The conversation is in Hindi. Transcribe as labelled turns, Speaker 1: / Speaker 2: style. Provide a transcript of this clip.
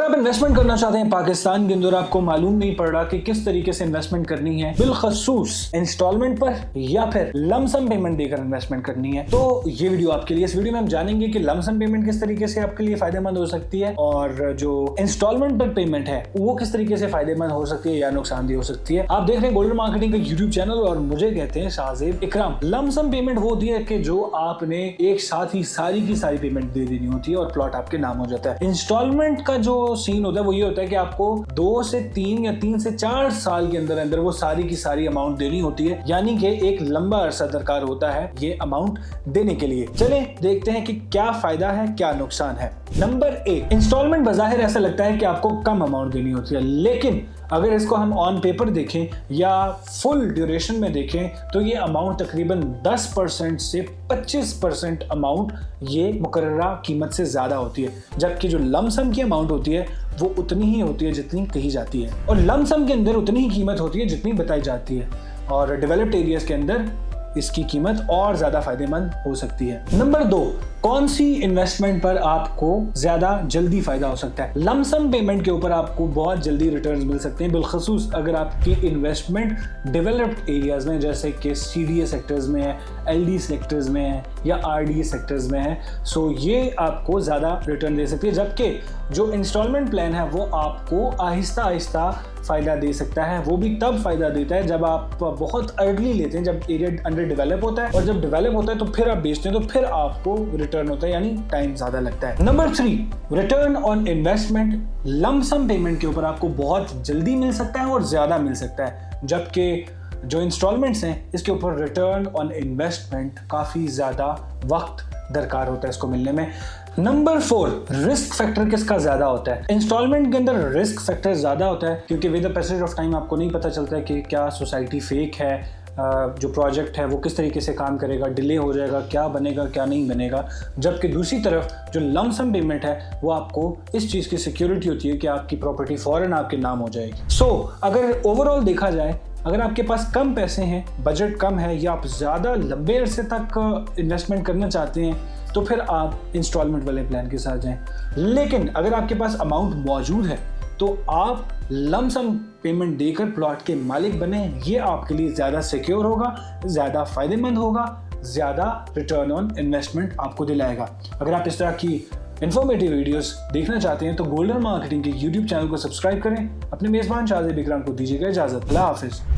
Speaker 1: आप इन्वेस्टमेंट करना चाहते हैं पाकिस्तान के अंदर, आपको मालूम नहीं पड़ रहा कि किस तरीके से इन्वेस्टमेंट करनी है, बिलखसूस इंस्टॉलमेंट पर या फिर लमसम पेमेंट देकर इन्वेस्टमेंट करनी है, तो ये वीडियो आपके लिए। इस वीडियो में हम जानेंगे कि लमसम पेमेंट किस तरीके से आपके लिए फायदेमंद हो सकती है और जो इंस्टॉलमेंट पर पेमेंट है वो किस तरीके से फायदेमंद हो सकती है या नुकसानदेह हो सकती है। आप देख रहे हैं गोल्डन मार्केटिंग का यूट्यूब चैनल और मुझे कहते हैं शाहजेब इकराम। लमसम पेमेंट वो होती है कि जो आपने एक साथ ही सारी की सारी पेमेंट दे देनी होती है और प्लॉट आपके नाम हो जाता है। इंस्टॉलमेंट का जो सीन होता है वो ये होता है कि आपको 2 से 3 या 3 से 4 साल के अंदर अंदर वो सारी की सारी अमाउंट देनी होती है, यानी कि एक लंबा अरसा दरकार होता है ये अमाउंट देने के लिए। चले देखते हैं कि क्या फायदा है क्या नुकसान है। नंबर 1, इंस्टॉलमेंट बज़ाहिर ऐसा लगता है कि आपको कम अमाउंट देनी होती है, लेकिन अगर इसको हम ऑन पेपर देखें या फुल ड्यूरेशन में देखें तो ये अमाउंट तकरीबन 10% से 25% अमाउंट ये मुकर्ररा कीमत से ज़्यादा होती है, जबकि जो लमसम की अमाउंट होती है वो उतनी ही होती है जितनी कही जाती है, और लमसम के अंदर उतनी ही कीमत होती है जितनी बताई जाती है, और डेवलप्ड एरियाज के अंदर इसकी कीमत और ज्यादा फायदेमंद हो सकती है। नंबर 2, कौन सी इन्वेस्टमेंट पर आपको ज्यादा जल्दी फायदा हो सकता है। लमसम पेमेंट के ऊपर आपको बहुत जल्दी रिटर्न्स मिल सकते हैं, बिलखसूस अगर आपकी इन्वेस्टमेंट डेवलप्ड एरियाज में जैसे कि सीडीए सेक्टर्स में है, एलडी सेक्टर्स में है या आरडीए सेक्टर्स में है, सो ये आपको ज्यादा रिटर्न दे सकती है, जबकि जो इंस्टॉलमेंट प्लान है वो आपको आहिस्ता आहिस्ता फायदा दे सकता है। वो भी तब फायदा देता है जब आप बहुत अर्ली लेते हैं, जब एरिया अंडर डेवलप होता है, और जब डेवलप होता है तो फिर आप बेचते हैं तो फिर आपको रिटर्न होता है, यानी टाइम ज्यादा लगता है। Number 3, return on investment. Lump sum payment के ऊपर आपको बहुत जल्दी मिल सकता है और ज्यादा मिल सकता है, जबकि जो इंस्टॉलमेंट्स हैं इसके ऊपर रिटर्न ऑन इन्वेस्टमेंट काफी ज्यादा वक्त दरकार होता है इसको मिलने में। नंबर 4, रिस्क फैक्टर किसका ज्यादा होता है। इंस्टॉलमेंट के अंदर रिस्क फैक्टर ज्यादा होता है क्योंकि with the passage of time आपको नहीं पता चलता है कि क्या सोसाइटी फेक है, जो प्रोजेक्ट है वो किस तरीके से काम करेगा, डिले हो जाएगा, क्या बनेगा क्या नहीं बनेगा, जबकि दूसरी तरफ जो लमसम पेमेंट है वो आपको इस चीज़ की सिक्योरिटी होती है कि आपकी प्रॉपर्टी फौरन आपके नाम हो जाएगी। सो अगर ओवरऑल देखा जाए, अगर आपके पास कम पैसे हैं, बजट कम है या आप ज़्यादा लंबे अरसे तक इन्वेस्टमेंट करना चाहते हैं तो फिर आप इंस्टॉलमेंट वाले प्लान के साथ जाएं। लेकिन अगर आपके पास अमाउंट मौजूद है तो आप लमसम पेमेंट देकर प्लॉट के मालिक बने, ये आपके लिए ज़्यादा सिक्योर होगा, ज़्यादा फायदेमंद होगा, ज़्यादा रिटर्न ऑन इन्वेस्टमेंट आपको दिलाएगा। अगर आप इस तरह की इन्फॉर्मेटिव वीडियोस देखना चाहते हैं तो गोल्डन मार्केटिंग के यूट्यूब चैनल को सब्सक्राइब करें। अपने मेज़बान शाहजेब इकराम को दीजिएगा इजाज़त। अल्लाह हाफिज़।